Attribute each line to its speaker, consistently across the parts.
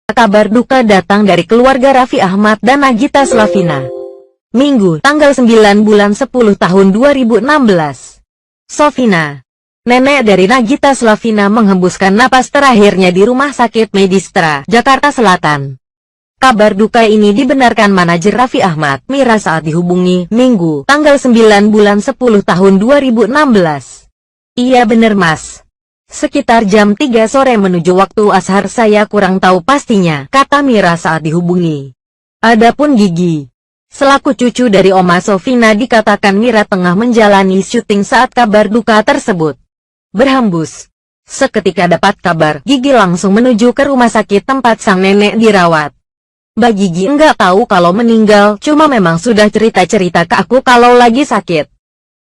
Speaker 1: Kabar duka datang dari keluarga Raffi Ahmad dan Nagita Slavina. Minggu, tanggal 9 bulan 10 tahun 2016. Sofina, nenek dari Nagita Slavina, menghembuskan napas terakhirnya di Rumah Sakit Medistra, Jakarta Selatan. Kabar duka ini dibenarkan manajer Raffi Ahmad, Mira, saat dihubungi Minggu, tanggal 9 bulan 10 tahun 2016. Iya bener mas. Sekitar jam 3 sore menuju waktu ashar, saya kurang tahu pastinya, kata Mira saat dihubungi. Adapun Gigi, selaku cucu dari Oma Sofina, dikatakan Mira tengah menjalani syuting saat kabar duka tersebut berhembus. Seketika dapat kabar, Gigi langsung menuju ke rumah sakit tempat sang nenek dirawat. Mbak Gigi enggak tahu kalau meninggal, cuma memang sudah cerita-cerita ke aku kalau lagi sakit.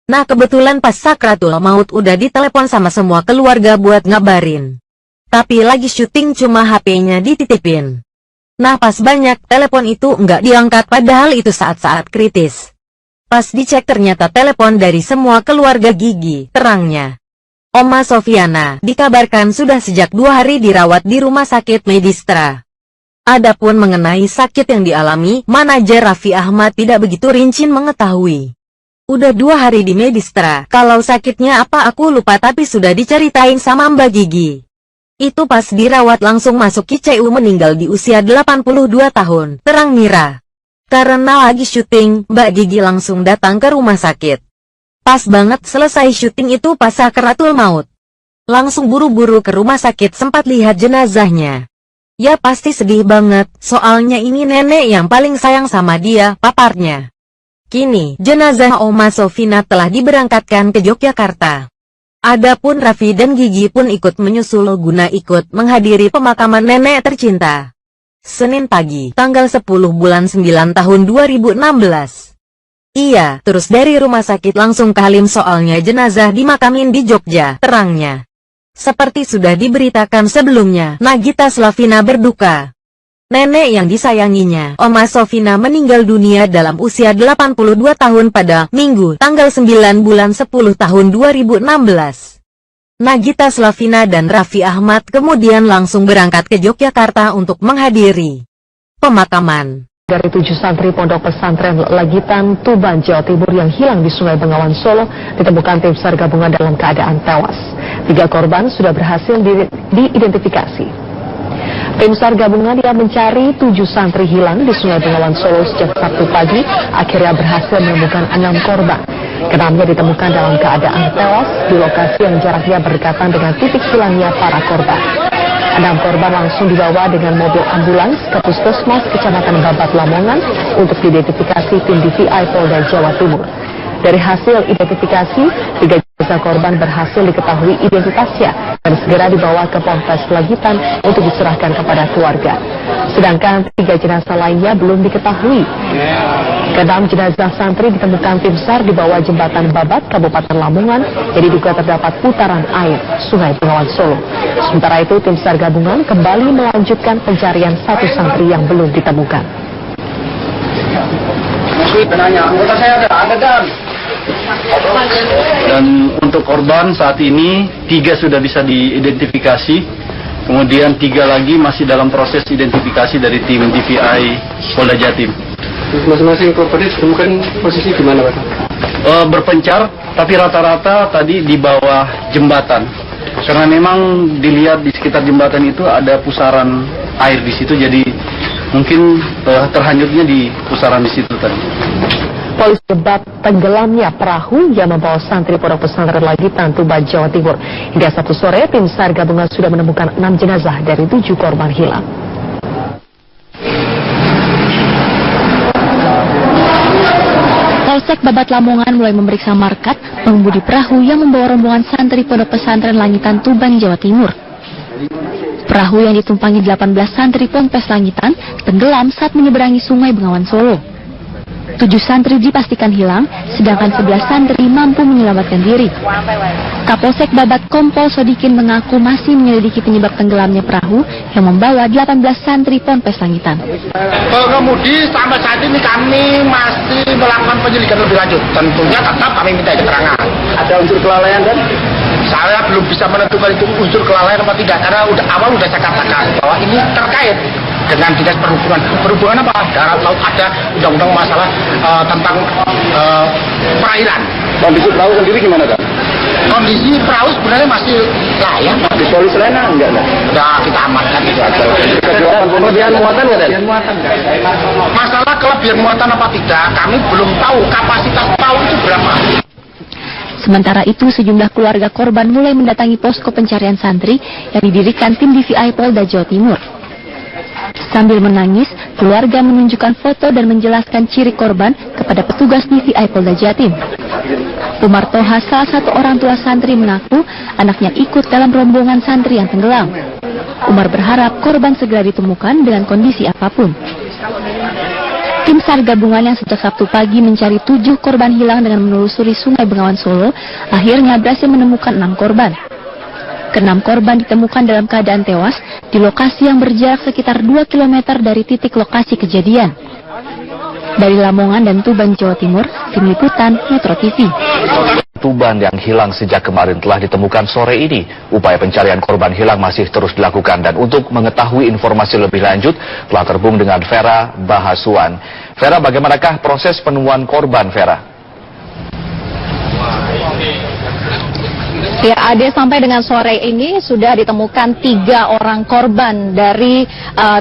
Speaker 1: Nah kebetulan pas sakratul maut udah ditelepon sama semua keluarga buat ngabarin. Tapi lagi syuting, cuma HP-nya dititipin. Nah pas banyak telepon itu nggak diangkat, padahal itu saat-saat kritis. Pas dicek ternyata telepon dari semua keluarga Gigi, terangnya. Oma Sofiana dikabarkan sudah sejak 2 hari dirawat di Rumah Sakit Medistra. Adapun mengenai sakit yang dialami, manajer Raffi Ahmad tidak begitu rinci mengetahui. Udah 2 hari di Medistra, kalau sakitnya apa aku lupa, tapi sudah diceritain sama Mbak Gigi. Itu pas dirawat langsung masuk ICU, meninggal di usia 82 tahun, terang Mira. Karena lagi syuting, Mbak Gigi langsung datang ke rumah sakit. Pas banget selesai syuting itu pas sakratul maut. Langsung buru-buru ke rumah sakit, sempat lihat jenazahnya. Ya pasti sedih banget, soalnya ini nenek yang paling sayang sama dia, paparnya. Kini, jenazah Oma Sofina telah diberangkatkan ke Yogyakarta. Adapun Raffi dan Gigi pun ikut menyusul guna ikut menghadiri pemakaman nenek tercinta. Senin pagi, tanggal 10 bulan 9 tahun 2016. Iya, terus dari rumah sakit langsung ke Halim, soalnya jenazah dimakamin di Jogja, terangnya. Seperti sudah diberitakan sebelumnya, Nagita Slavina berduka. Nenek yang disayanginya, Oma Sofina, meninggal dunia dalam usia 82 tahun pada Minggu, tanggal 9 bulan 10 tahun 2016. Nagita Slavina dan Raffi Ahmad kemudian langsung berangkat ke Yogyakarta untuk menghadiri pemakaman.
Speaker 2: Dari 7 santri Pondok Pesantren Lagitan, Tuban, Jawa Timur yang hilang di Sungai Bengawan Solo ditemukan tim SAR gabungan dalam keadaan tewas. 3 korban sudah berhasil diidentifikasi. Tim SAR gabungan yang mencari 7 santri hilang di Sungai Bengawan Solo sejak Sabtu pagi akhirnya berhasil menemukan 6 korban. Ke-6-nya ditemukan dalam keadaan tewas di lokasi yang jaraknya berdekatan dengan titik hilangnya para korban. 6 korban langsung dibawa dengan mobil ambulans ke Puskesmas Kecamatan Babat, Lamongan untuk diidentifikasi tim DVI Polda Jawa Timur. Dari hasil identifikasi, 3 jenazah korban berhasil diketahui identitasnya dan segera dibawa ke Polres Lagitan untuk diserahkan kepada keluarga. Sedangkan 3 jenazah lainnya belum diketahui. Ke-6 jenazah santri ditemukan tim SAR di bawah jembatan Babat, Kabupaten Lamongan, yang diduga terdapat putaran air Sungai Bengawan Solo. Sementara itu, tim SAR gabungan kembali melanjutkan pencarian 1 santri yang belum ditemukan.
Speaker 3: Dan untuk korban saat ini 3 sudah bisa diidentifikasi, kemudian 3 lagi masih dalam proses identifikasi dari tim DVI Polda Jatim.
Speaker 4: Masing-masing korban ditemukan posisi di mana, Pak?
Speaker 3: Berpencar, tapi rata-rata tadi di bawah jembatan. Karena memang dilihat di sekitar jembatan itu ada pusaran air di situ, jadi mungkin terhanyutnya di pusaran di situ tadi.
Speaker 2: Polisi sebab tenggelamnya perahu yang membawa santri Pondok Pesantren Lagitan, Tuban, Jawa Timur. Hingga Sabtu sore, tim SAR gabungan sudah menemukan 6 jenazah dari 7 korban hilang.
Speaker 5: Polsek Babat Lamongan mulai memeriksa markat pengemudi perahu yang membawa rombongan santri Pondok Pesantren Langitan, Tuban, Jawa Timur. Perahu yang ditumpangi 18 santri Ponpes Langitan tenggelam saat menyeberangi Sungai Bengawan Solo. 7 santri dipastikan hilang, sedangkan 11 santri mampu menyelamatkan diri. Kapolsek Babat Kompol Sodikin mengaku masih menyelidiki penyebab tenggelamnya perahu yang membawa 18 santri Ponpes Langitan.
Speaker 6: Pengemudi sampai saat ini kami masih melakukan penyelidikan lebih lanjut. Tentunya tetap kami minta keterangan.
Speaker 4: Ada unsur kelalaian kan?
Speaker 6: Saya belum bisa menentukan itu unsur kelalaian apa tidak, karena awal sudah saya katakan bahwa ini terkait dengan dinas perhubungan. Perhubungan apa? Darat, laut ada undang-undang masalah tentang perairan.
Speaker 4: Kondisi perahu sendiri gimana, Kak?
Speaker 6: Kondisi perahu sebenarnya masih layak.
Speaker 4: Di polis lainnya enggak?
Speaker 6: Udah kita amankan itu.
Speaker 4: Kelebihan muatan nggak, Dan?
Speaker 6: Masalah kelebihan muatan apa tidak, kami belum tahu kapasitas perahu itu berapa.
Speaker 5: Sementara itu, sejumlah keluarga korban mulai mendatangi posko pencarian santri yang didirikan tim DVI Polda Jawa Timur. Sambil menangis, keluarga menunjukkan foto dan menjelaskan ciri korban kepada petugas DVI Polda Jatim. Umar Toha, salah satu orang tua santri, mengaku anaknya ikut dalam rombongan santri yang tenggelam. Umar berharap korban segera ditemukan dengan kondisi apapun. Tim SAR gabungan yang sejak Sabtu pagi mencari 7 korban hilang dengan menelusuri Sungai Bengawan Solo, akhirnya berhasil menemukan 6 korban. Ke-6 korban ditemukan dalam keadaan tewas di lokasi yang berjarak sekitar 2 km dari titik lokasi kejadian. Dari Lamongan dan Tuban, Jawa Timur, Tim Liputan Metro TV.
Speaker 7: Tuban yang hilang sejak kemarin telah ditemukan sore ini. Upaya pencarian korban hilang masih terus dilakukan, dan untuk mengetahui informasi lebih lanjut telah terhubung dengan Vera Bahasuan. Vera, bagaimanakah proses penemuan korban, Vera?
Speaker 8: Ya, Ade, sampai dengan sore ini sudah ditemukan 3 orang korban dari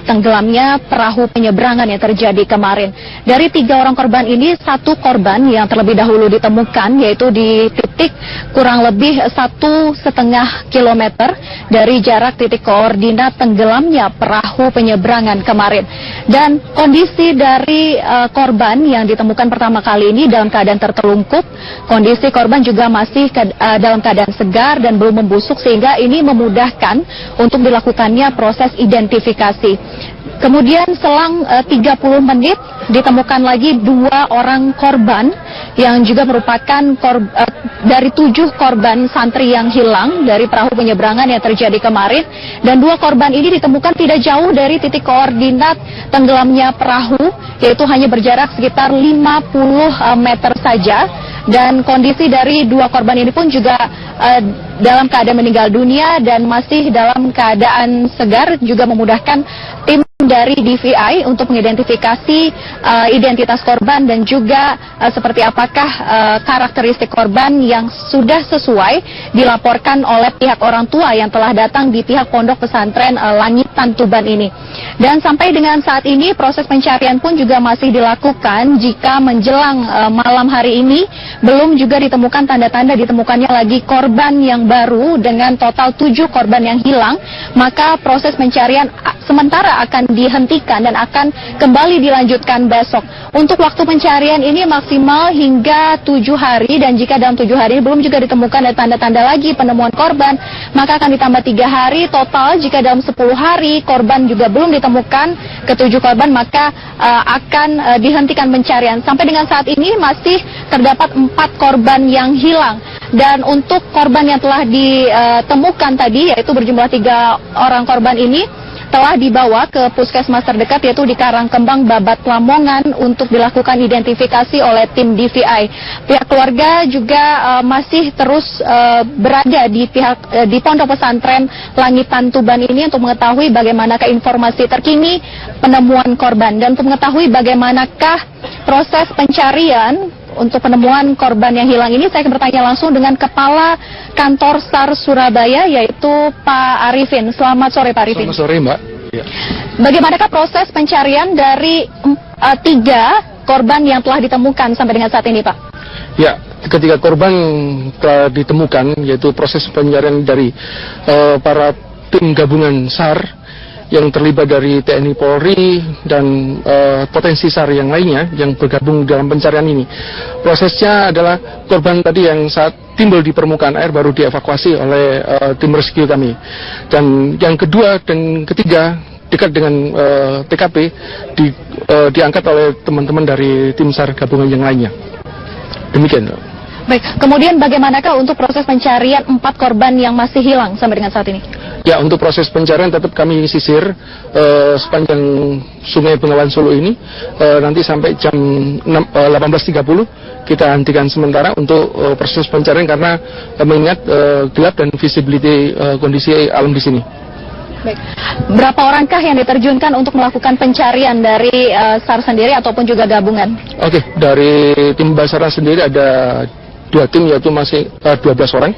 Speaker 8: tenggelamnya perahu penyeberangan yang terjadi kemarin. Dari 3 orang korban ini, 1 korban yang terlebih dahulu ditemukan, yaitu di titik kurang lebih 1,5 kilometer dari jarak titik koordinat tenggelamnya perahu penyeberangan kemarin. Dan kondisi dari korban yang ditemukan pertama kali ini dalam keadaan tertelungkup, kondisi korban juga masih dalam keadaan segar dan belum membusuk, sehingga ini memudahkan untuk dilakukannya proses identifikasi. Kemudian selang 30 menit ditemukan lagi 2 orang korban yang juga merupakan dari 7 korban santri yang hilang dari perahu penyeberangan yang terjadi kemarin, dan 2 korban ini ditemukan tidak jauh dari titik koordinat tenggelamnya perahu, yaitu hanya berjarak sekitar 50 meter saja. Dan kondisi dari 2 korban ini pun juga dalam keadaan meninggal dunia dan masih dalam keadaan segar, juga memudahkan tim dari DVI untuk mengidentifikasi identitas korban dan juga seperti apakah karakteristik korban yang sudah sesuai dilaporkan oleh pihak orang tua yang telah datang di pihak Pondok Pesantren Langitan Tuban ini. Dan sampai dengan saat ini proses pencarian pun juga masih dilakukan. Jika menjelang malam hari ini belum juga ditemukan tanda-tanda ditemukannya lagi korban yang baru dengan total 7 korban yang hilang, maka proses pencarian sementara akan dihentikan dan akan kembali dilanjutkan besok. Untuk waktu pencarian ini maksimal hingga 7 hari, dan jika dalam 7 hari belum juga ditemukan ada tanda-tanda lagi penemuan korban, maka akan ditambah 3 hari total. Jika dalam 10 hari korban juga belum ditemukan ke-7 korban, maka akan dihentikan pencarian. Sampai dengan saat ini masih terdapat 4 korban yang hilang. Dan untuk korban yang telah ditemukan tadi, yaitu berjumlah 3 orang korban ini, telah dibawa ke puskesmas terdekat, yaitu di Karangkembang, Babat, Lamongan, untuk dilakukan identifikasi oleh tim DVI. Pihak keluarga juga masih terus berada di Pondok Pesantren Langitan Tuban ini untuk mengetahui bagaimanakah informasi terkini penemuan korban, dan untuk mengetahui bagaimanakah proses pencarian untuk penemuan korban yang hilang ini, saya akan bertanya langsung dengan Kepala Kantor SAR Surabaya, yaitu Pak Arifin. Selamat sore, Pak Arifin.
Speaker 4: Selamat sore, Mbak. Ya.
Speaker 8: Bagaimanakah proses pencarian dari 3 korban yang telah ditemukan sampai dengan saat ini, Pak?
Speaker 4: Ya, ketika korban telah ditemukan, yaitu proses pencarian dari para tim gabungan SAR yang terlibat dari TNI Polri dan potensi SAR yang lainnya yang bergabung dalam pencarian ini. Prosesnya adalah korban tadi yang saat timbul di permukaan air baru dievakuasi oleh tim rescue kami. Dan yang kedua dan ketiga dekat dengan TKP diangkat oleh teman-teman dari tim SAR gabungan yang lainnya. Demikian.
Speaker 8: Baik, kemudian bagaimanakah untuk proses pencarian 4 korban yang masih hilang sampai dengan saat ini?
Speaker 4: Ya, untuk proses pencarian tetap kami sisir sepanjang Sungai Bengawan Solo ini nanti sampai jam 18.30 kita hentikan sementara untuk proses pencarian karena mengingat gelap dan visibility kondisi alam di sini.
Speaker 8: Baik. Berapa orangkah yang diterjunkan untuk melakukan pencarian dari SAR sendiri ataupun juga gabungan?
Speaker 4: Oke, dari tim Basarnas sendiri ada 2 tim, yaitu masih 12 orang,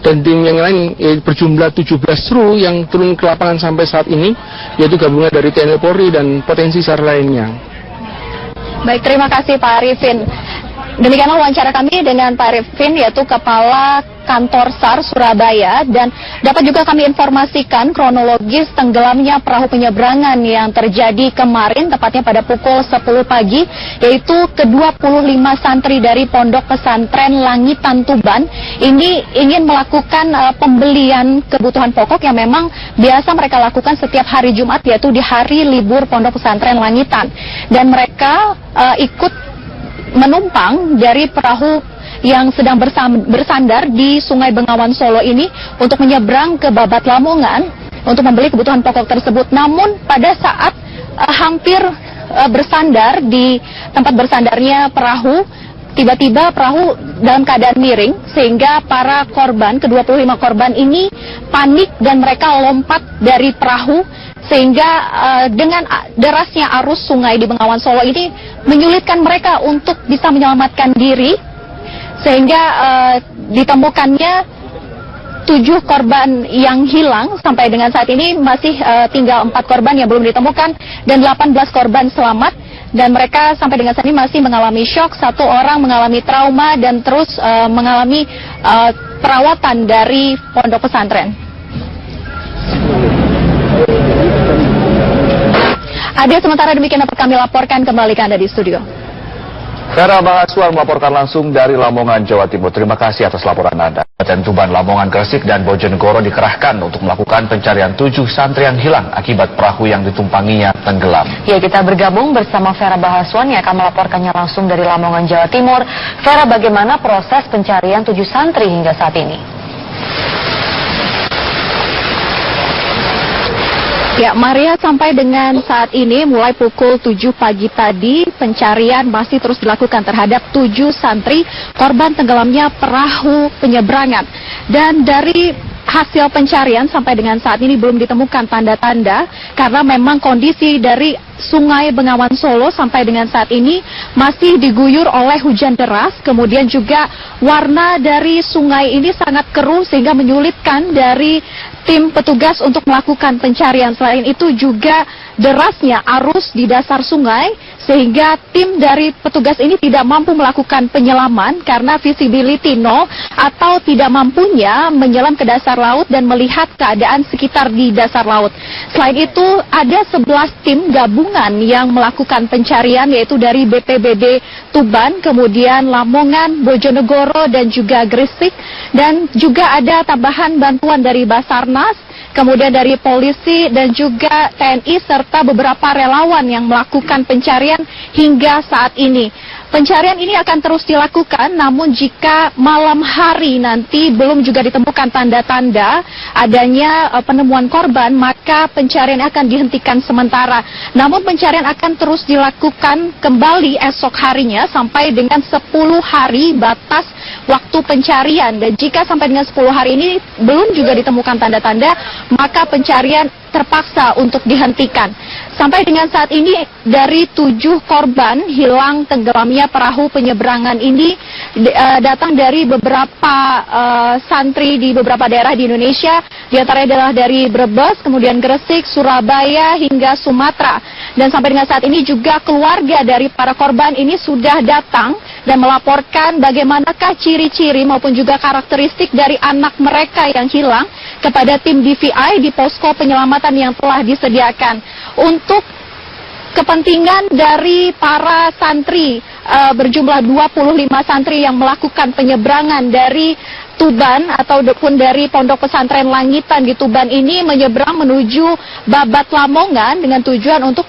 Speaker 4: dan tim yang lain berjumlah 17 kru yang turun ke lapangan sampai saat ini, yaitu gabungan dari TNI Polri dan potensi SAR lainnya.
Speaker 8: Baik, terima kasih Pak Arifin. Demikianlah wawancara kami dengan Pak Arifin, yaitu Kepala Kantor SAR Surabaya, dan dapat juga kami informasikan kronologis tenggelamnya perahu penyeberangan yang terjadi kemarin, tepatnya pada pukul 10 pagi, yaitu ke-25 santri dari Pondok Pesantren Langitan Tuban ini ingin melakukan pembelian kebutuhan pokok yang memang biasa mereka lakukan setiap hari Jumat, yaitu di hari libur Pondok Pesantren Langitan, dan mereka ikut menumpang dari perahu yang sedang bersandar di Sungai Bengawan Solo ini untuk menyeberang ke Babat Lamongan untuk membeli kebutuhan pokok tersebut. Namun pada saat hampir bersandar di tempat bersandarnya perahu, tiba-tiba perahu dalam keadaan miring sehingga para korban, ke-25 korban ini panik dan mereka lompat dari perahu, sehingga dengan derasnya arus sungai di Bengawan Solo ini menyulitkan mereka untuk bisa menyelamatkan diri, sehingga ditemukannya 7 korban yang hilang. Sampai dengan saat ini masih tinggal 4 korban yang belum ditemukan dan 18 korban selamat, dan mereka sampai dengan saat ini masih mengalami syok. 1 orang mengalami trauma dan terus mengalami perawatan dari pondok pesantren. Ade, sementara demikian dapat kami laporkan kembali ke Anda di studio.
Speaker 7: Vera Bahasuan melaporkan langsung dari Lamongan, Jawa Timur. Terima kasih atas laporan Anda. Kabupaten Tuban, Lamongan, Gresik, dan Bojonegoro dikerahkan untuk melakukan pencarian 7 santri yang hilang akibat perahu yang ditumpanginya tenggelam.
Speaker 2: Ya, kita bergabung bersama Vera Bahasuan yang akan melaporkannya langsung dari Lamongan, Jawa Timur. Vera, bagaimana proses pencarian 7 santri hingga saat ini?
Speaker 8: Ya, Maria, sampai dengan saat ini mulai pukul 7 pagi tadi pencarian masih terus dilakukan terhadap 7 santri korban tenggelamnya perahu penyeberangan. Dan dari hasil pencarian sampai dengan saat ini belum ditemukan tanda-tanda karena memang kondisi dari Sungai Bengawan Solo sampai dengan saat ini masih diguyur oleh hujan deras, kemudian juga warna dari sungai ini sangat keruh sehingga menyulitkan dari tim petugas untuk melakukan pencarian. Selain itu juga derasnya arus di dasar sungai sehingga tim dari petugas ini tidak mampu melakukan penyelaman karena visibility nol atau tidak mampunya menyelam ke dasar laut dan melihat keadaan sekitar di dasar laut. Selain itu ada 11 tim gabungan yang melakukan pencarian, yaitu dari BPBD Tuban, kemudian Lamongan, Bojonegoro, dan juga Gresik, dan juga ada tambahan bantuan dari Basarnas, kemudian dari polisi dan juga TNI serta beberapa relawan yang melakukan pencarian hingga saat ini. Pencarian ini akan terus dilakukan, namun jika malam hari nanti belum juga ditemukan tanda-tanda adanya penemuan korban, maka pencarian akan dihentikan sementara. Namun pencarian akan terus dilakukan kembali esok harinya sampai dengan 10 hari batas waktu pencarian. Dan jika sampai dengan 10 hari ini belum juga ditemukan tanda-tanda, maka pencarian terpaksa untuk dihentikan. Sampai dengan saat ini dari 7 korban hilang tenggelamnya perahu penyeberangan ini datang dari beberapa santri di beberapa daerah di Indonesia, di antaranya adalah dari Brebes, kemudian Gresik, Surabaya hingga Sumatera. Dan sampai dengan saat ini juga keluarga dari para korban ini sudah datang dan melaporkan bagaimanakah ciri-ciri maupun juga karakteristik dari anak mereka yang hilang kepada tim DVI di posko penyelamatan yang telah disediakan. Untuk kepentingan dari para santri berjumlah 25 santri yang melakukan penyeberangan dari Tuban ataupun dari Pondok Pesantren Langitan di Tuban ini menyeberang menuju Babat Lamongan dengan tujuan untuk